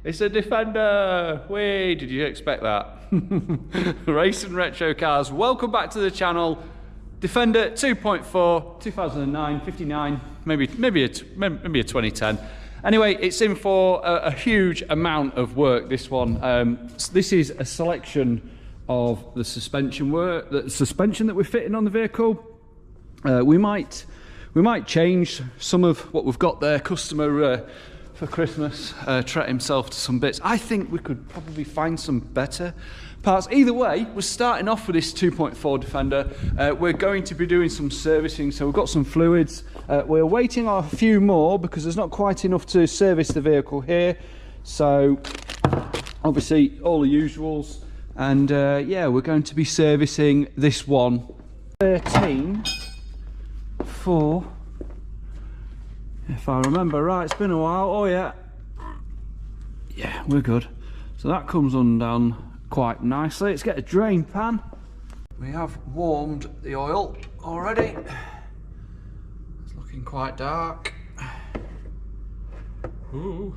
It's a Defender! Wait, did you expect that? Race and retro cars, welcome back to the channel. Defender 2.4, 2009, 59, maybe a 2010. Anyway, it's in for a huge amount of work, this one. This is a selection of the suspension work, the suspension that we're fitting on the vehicle. We might change some of what we've got there. Customer for Christmas treat himself to some bits. I think we could probably find some better parts. Either way, we're starting off with this 2.4 Defender. We're going to be doing some servicing, so we've got some fluids. We're waiting on a few more because there's not quite enough to service the vehicle here. So obviously all the usuals, and yeah, we're going to be servicing this one. 13 for, if I remember right, it's been a while. Oh yeah, we're good. So that comes undone quite nicely. Let's get a drain pan. We have warmed the oil already. It's looking quite dark. Ooh.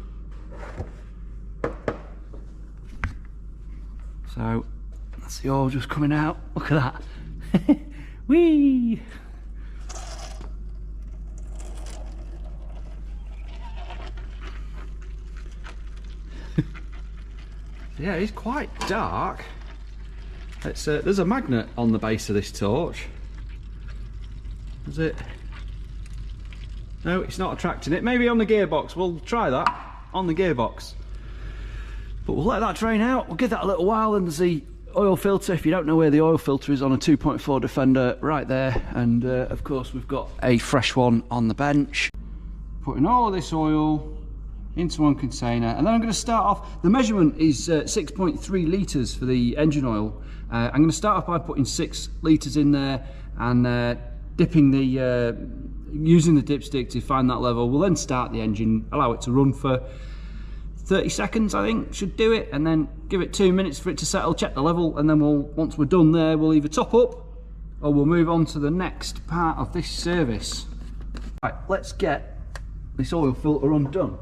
So that's the oil just coming out. Look at that. Whee! Yeah, it's quite dark. It's there's a magnet on the base of this torch. Is it? No, it's not attracting it. Maybe on the gearbox. We'll try that on the gearbox. But we'll let that drain out. We'll give that a little while, and there's the oil filter. If you don't know where the oil filter is on a 2.4 Defender, right there. And of course we've got a fresh one on the bench. Putting all of this oil into one container, and then I'm going to start off. The measurement is 6.3 litres for the engine oil. I'm going to start off by putting 6 litres in there and dipping the using the dipstick to find that level. We'll then start the engine, allow it to run for 30 seconds, I think should do it, and then give it 2 minutes for it to settle, check the level, and then once we're done there, we'll either top up or we'll move on to the next part of this service. Right, let's get this oil filter undone.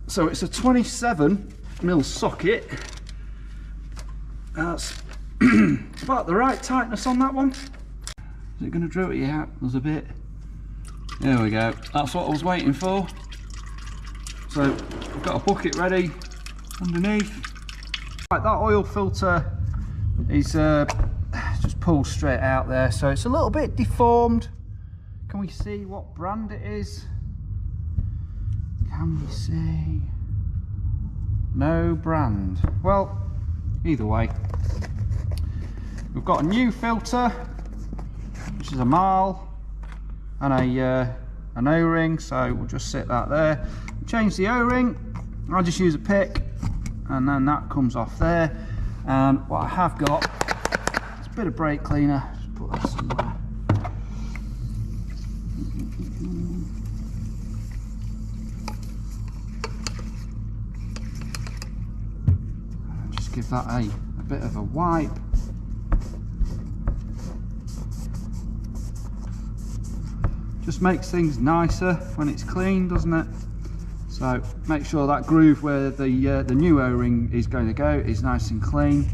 So it's a 27mm socket. That's about the right tightness on that one. Is it going to drill it? Yeah, there's a bit. There we go. That's what I was waiting for. So I've got a bucket ready underneath. Right, that oil filter is just pulled straight out there, so it's a little bit deformed. Can we see what brand it is? Can we see? No brand. Well, either way, we've got a new filter, which is a Marl, and an O-ring, so we'll just sit that there. Change the O-ring. I'll just use a pick, and then that comes off there. And what I have got is a bit of brake cleaner. Just put that somewhere. Give that a bit of a wipe. Just makes things nicer when it's clean, doesn't it? So make sure that groove where the new O-ring is going to go is nice and clean.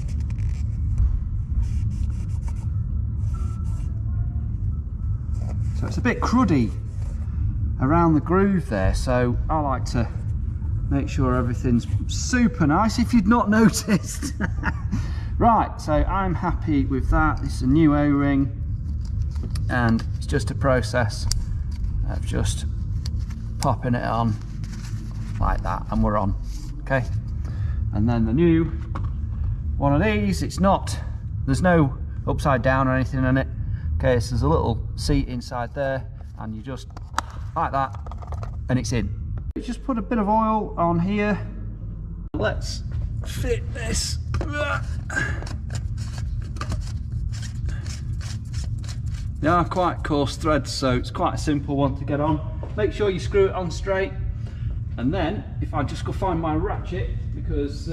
So it's a bit cruddy around the groove there, so I like to make sure everything's super nice, if you'd not noticed. Right, so I'm happy with that. This is a new O-ring, and it's just a process of just popping it on like that, and we're on. Okay, and then the new one of these, there's no upside down or anything in it. Okay, so there's a little seat inside there, and you just like that, and it's in. Just put a bit of oil on here. Let's fit this. They are quite coarse threads, so it's quite a simple one to get on. Make sure you screw it on straight, and then if I just go find my ratchet, because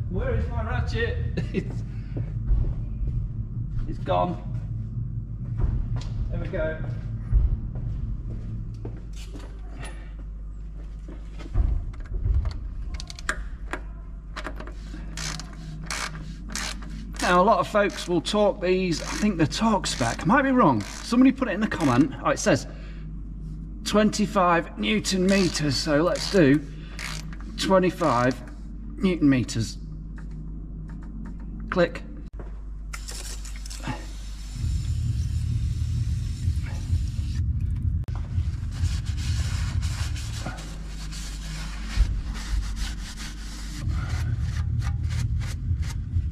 where is my ratchet? It's gone. There we go. Now, a lot of folks will talk these, I think the torque spec, might be wrong. Somebody put it in the comment. Oh, it says 25 Newton meters, so let's do 25 Newton meters. Click.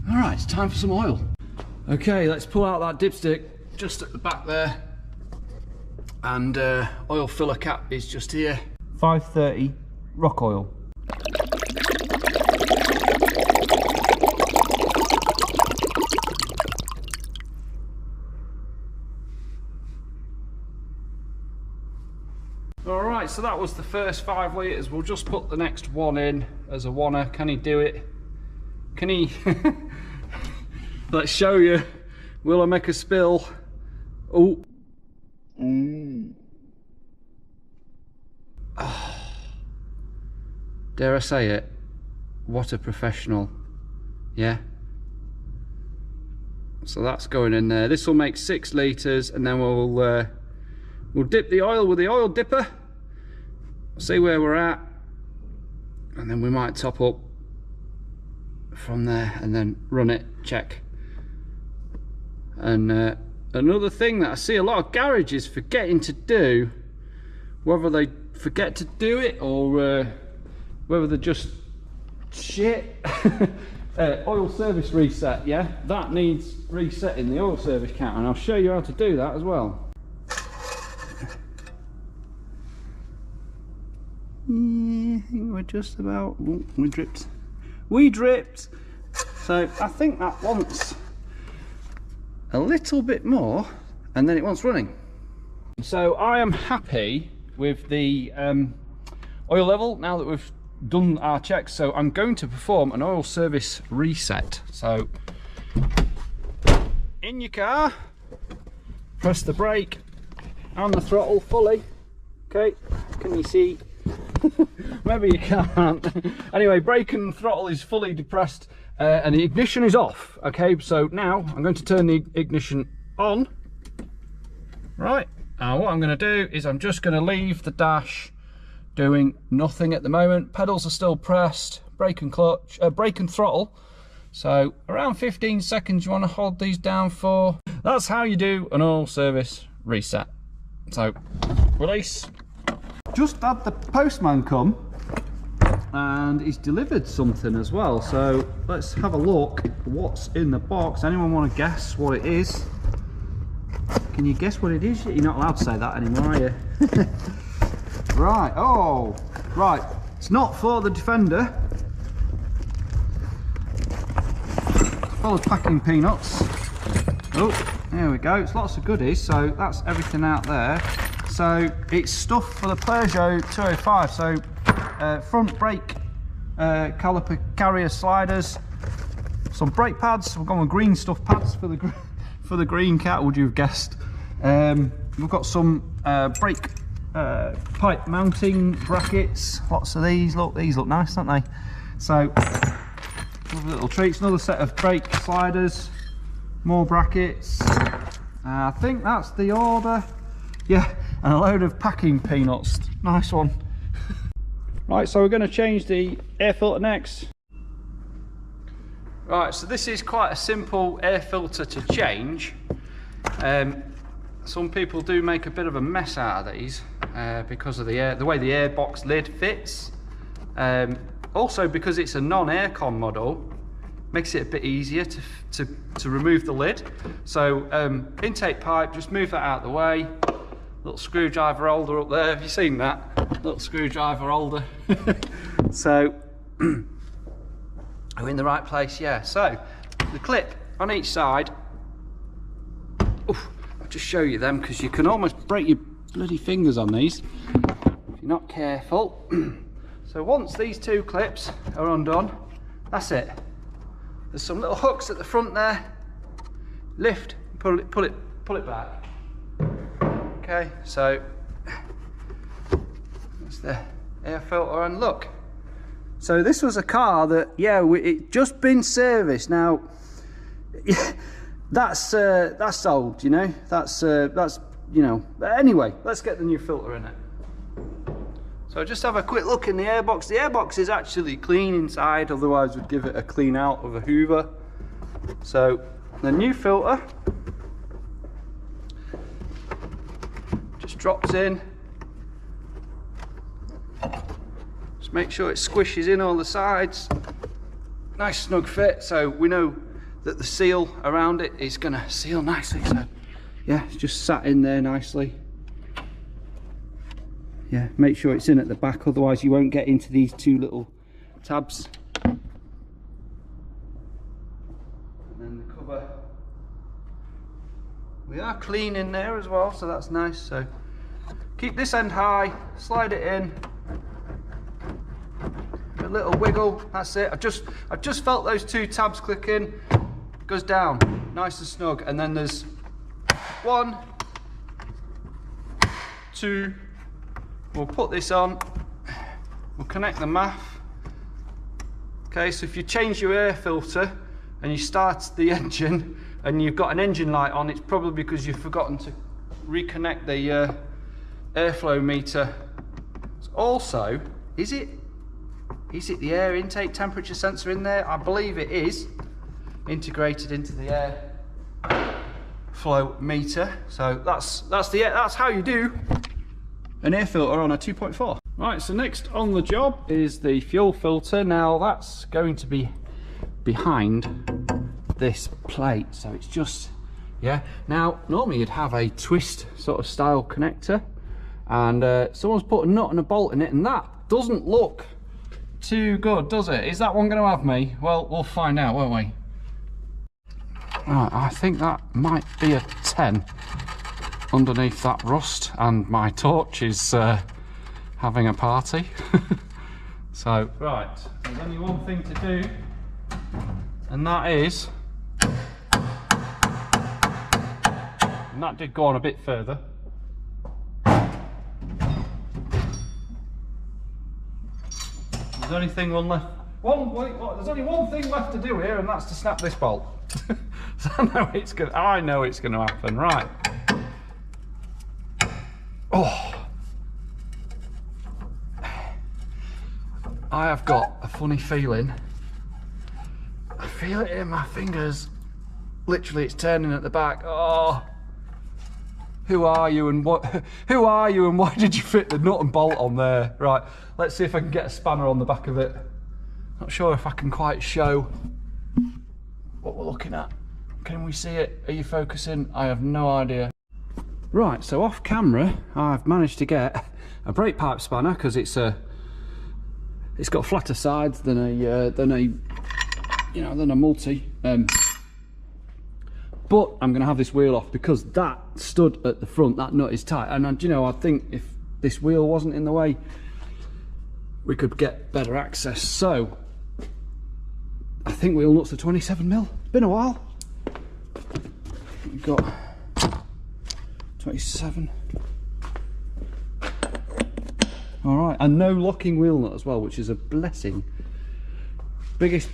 Alright, it's time for some oil. Okay, let's pull out that dipstick just at the back there. And oil filler cap is just here. 530 rock oil. Alright, so that was the first 5 litres. We'll just put the next one in as a wanner. Can he do it? Can he? Let's show you. Will I make a spill? Oh. Oh. Dare I say it? What a professional. Yeah. So that's going in there. This will make 6 litres, and then we'll dip the oil with the oil dipper. See where we're at, and then we might top up from there and then run it, check. And another thing that I see a lot of garages forgetting to do, whether they forget to do it or whether they're just shit. Oil service reset, yeah, that needs resetting, the oil service counter, and I'll show you how to do that as well. Yeah, I think we're just about, oh, we dripped. So I think that wants a little bit more, and then it wants running. So I am happy with the oil level now that we've done our checks. So I'm going to perform an oil service reset. So in your car, press the brake and the throttle fully. Okay, can you see? Maybe you can't. Anyway, brake and throttle is fully depressed and the ignition is off. Okay, so now I'm going to turn the ignition on. Right, and what I'm going to do is I'm just going to leave the dash doing nothing at the moment. Pedals are still pressed, brake and clutch, brake and throttle. So around 15 seconds you want to hold these down for. That's how you do an oil service reset. So release. Just had the postman come and he's delivered something as well, so let's have a look what's in the box. Anyone want to guess what it is? Can you guess what it is? You're not allowed to say that anymore, are you? Right, oh right, it's not for the Defender. It's full of packing peanuts. Oh, there we go, it's lots of goodies, so that's everything out there. So it's stuff for the Peugeot 205, so front brake caliper carrier sliders, some brake pads. We've got my green stuff pads for the green cat, would you have guessed. We've got some brake pipe mounting brackets, lots of these. Look, these look nice, don't they? So little treats, another set of brake sliders, more brackets. I think that's the order. Yeah, and a load of packing peanuts. Nice one. Right, so we're going to change the air filter next. Right, so this is quite a simple air filter to change. Some people do make a bit of a mess out of these because of the way the airbox lid fits. Also because it's a non-aircon model, makes it a bit easier to remove the lid. So intake pipe, just move that out of the way. Little screwdriver holder up there, have you seen that? Little screwdriver holder. So, are we in the right place? Yeah, so the clip on each side. Oof, I'll just show you them because you can almost break your bloody fingers on these if you're not careful. So once these two clips are undone, that's it. There's some little hooks at the front there. Lift, pull it back. Okay, so that's the air filter, and look. So this was a car that, yeah, it just been serviced. Now, that's old, you know. That's you know. But anyway, let's get the new filter in it. So just have a quick look in the airbox. The airbox is actually clean inside, otherwise we'd give it a clean out with a Hoover. So the new filter just drops in. Just make sure it squishes in all the sides. Nice snug fit, so we know that the seal around it is going to seal nicely. So yeah, it's just sat in there nicely. Yeah, make sure it's in at the back, otherwise you won't get into these two little tabs. And then the cover. We are clean in there as well, so that's nice. So keep this end high, slide it in. A little wiggle, that's it. I've just felt those two tabs click in. Goes down, nice and snug. And then there's 1, 2. We'll put this on, we'll connect the MAF. Okay, so if you change your air filter and you start the engine and you've got an engine light on, it's probably because you've forgotten to reconnect the airflow meter. Also, is it the air intake temperature sensor in there? I believe it is integrated into the air flow meter. So that's how you do an air filter on a 2.4. Right, so next on the job is the fuel filter. Now that's going to be behind this plate, so it's just, yeah. Now normally you'd have a twist sort of style connector, and someone's put a nut and a bolt in it, and that doesn't look too good, does it? Is that one going to have me? Well, we'll find out, won't we? Right, I think that might be a 10 underneath that rust, and my torch is having a party. So, right, there's only one thing to do, and that is, and that did go on a bit further. There's only one left. There's only one thing left to do here, and that's to snap this bolt. So I know it's gonna happen, right? Oh, I have got a funny feeling. I feel it in my fingers. Literally, it's turning at the back. Oh, who are you and what? Who are you and why did you fit the nut and bolt on there? Right, let's see if I can get a spanner on the back of it. Not sure if I can quite show what we're looking at. Can we see it? Are you focusing? I have no idea. Right, so off camera, I've managed to get a brake pipe spanner because it's got flatter sides than a multi. But I'm going to have this wheel off because that stud at the front, that nut is tight, and you know, I think if this wheel wasn't in the way, we could get better access. So I think wheel nuts are 27mm. It's been a while. We've got 27. All right, and no locking wheel nut as well, which is a blessing. Biggest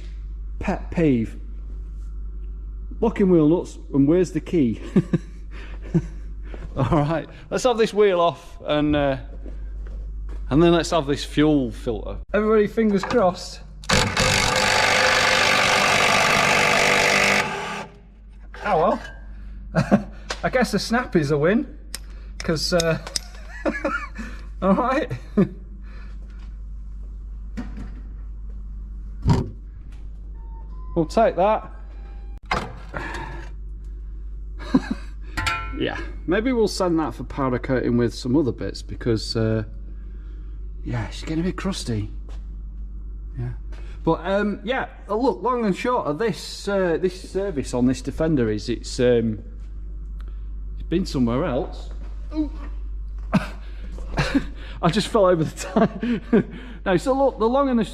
pet peeve: locking wheel nuts, and where's the key? All right, let's have this wheel off, and then let's have this fuel filter. Everybody, fingers crossed. Oh well. I guess a snap is a win, because all right. We'll take that. Yeah, maybe we'll send that for powder coating with some other bits, because yeah, she's getting a bit crusty. Yeah, but yeah, look, long and short of this this service on this Defender is it's been somewhere else. Ooh. I just fell over the tire. No, so look, the long and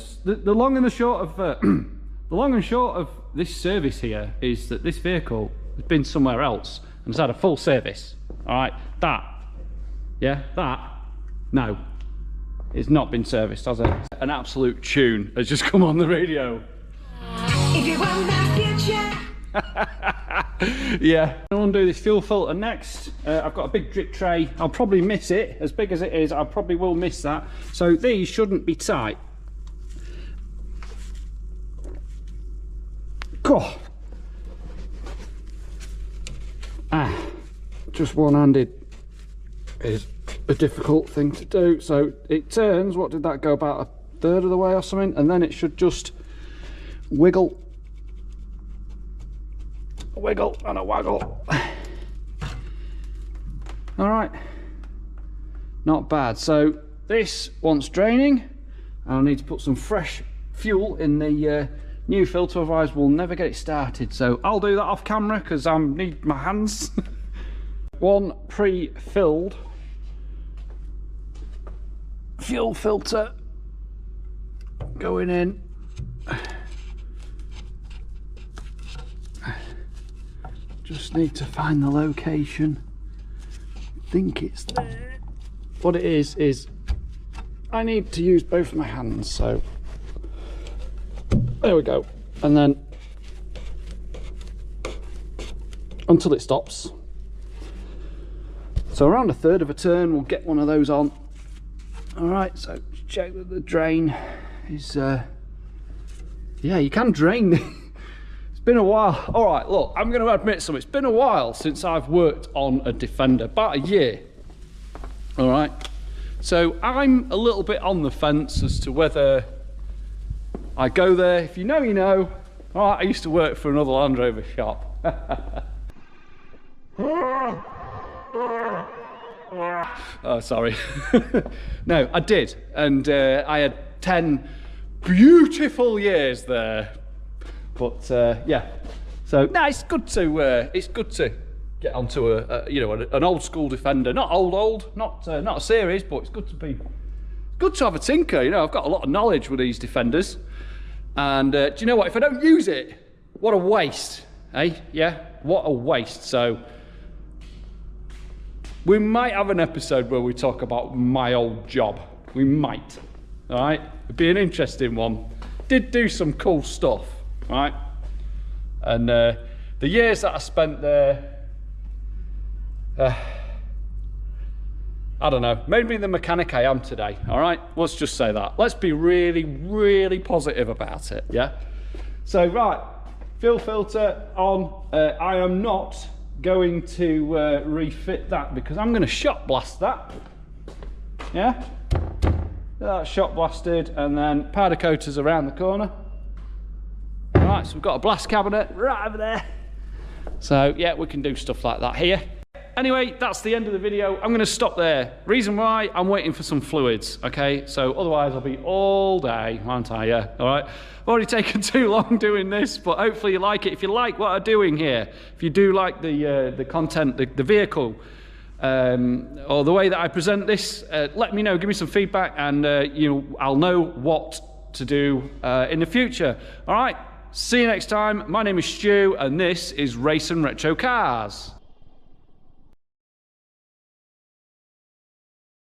short of the long and short of this service here is that this vehicle has been somewhere else and has had a full service. All right, that Yeah, that, no, it's not been serviced, has it? An absolute tune has just come on the radio. If you want that future. Yeah, I'll undo this fuel filter next. I've got a big drip tray. I'll probably miss it, as big as it is, I probably will miss that. So these shouldn't be tight. God. Just one-handed is a difficult thing to do. So it turns, what did that go, about a third of the way or something, and then it should just wiggle, a wiggle and a waggle. All right, not bad. So this wants draining, and I need to put some fresh fuel in the new filter, otherwise we'll never get it started. So I'll do that off camera because I need my hands. One pre-filled fuel filter going in. Just need to find the location. I think it's there. What it is I need to use both my hands, so there we go. And then until it stops. So around a third of a turn we'll get one of those on. All right, so check that the drain is yeah, you can drain. It's been a while. All right, look, I'm going to admit something. It's been a while since I've worked on a Defender, about a year. All right, so I'm a little bit on the fence as to whether I go there. If you know, you know. All right, I used to work for another Land Rover shop. Oh, sorry. No, I did, and I had 10 beautiful years there. But yeah, so no, it's good to get onto a you know, an old school Defender. Not old, not a series, but it's good to have a tinker. You know, I've got a lot of knowledge with these Defenders, and do you know what? If I don't use it, what a waste, eh? Yeah, what a waste. So we might have an episode where we talk about my old job. We might. All right, it'd be an interesting one. Did do some cool stuff, right? And the years that I spent there, I don't know, made me the mechanic I am today. All right, let's just say that. Let's be really, really positive about it. Yeah. So right, fuel filter on. I am not going to refit that because I'm going to shot blast that. Yeah, that's shot blasted, and then powder coaters around the corner. Right, so we've got a blast cabinet right over there. So yeah, we can do stuff like that here. Anyway, that's the end of the video. I'm going to stop there. Reason why, I'm waiting for some fluids, okay? So otherwise I'll be all day, won't I? Yeah, all right. I've already taken too long doing this, but hopefully you like it. If you like what I'm doing here, if you do like the content, the vehicle, or the way that I present this, let me know, give me some feedback, and I'll know what to do in the future. All right, see you next time. My name is Stu, and this is Racing Retro Cars.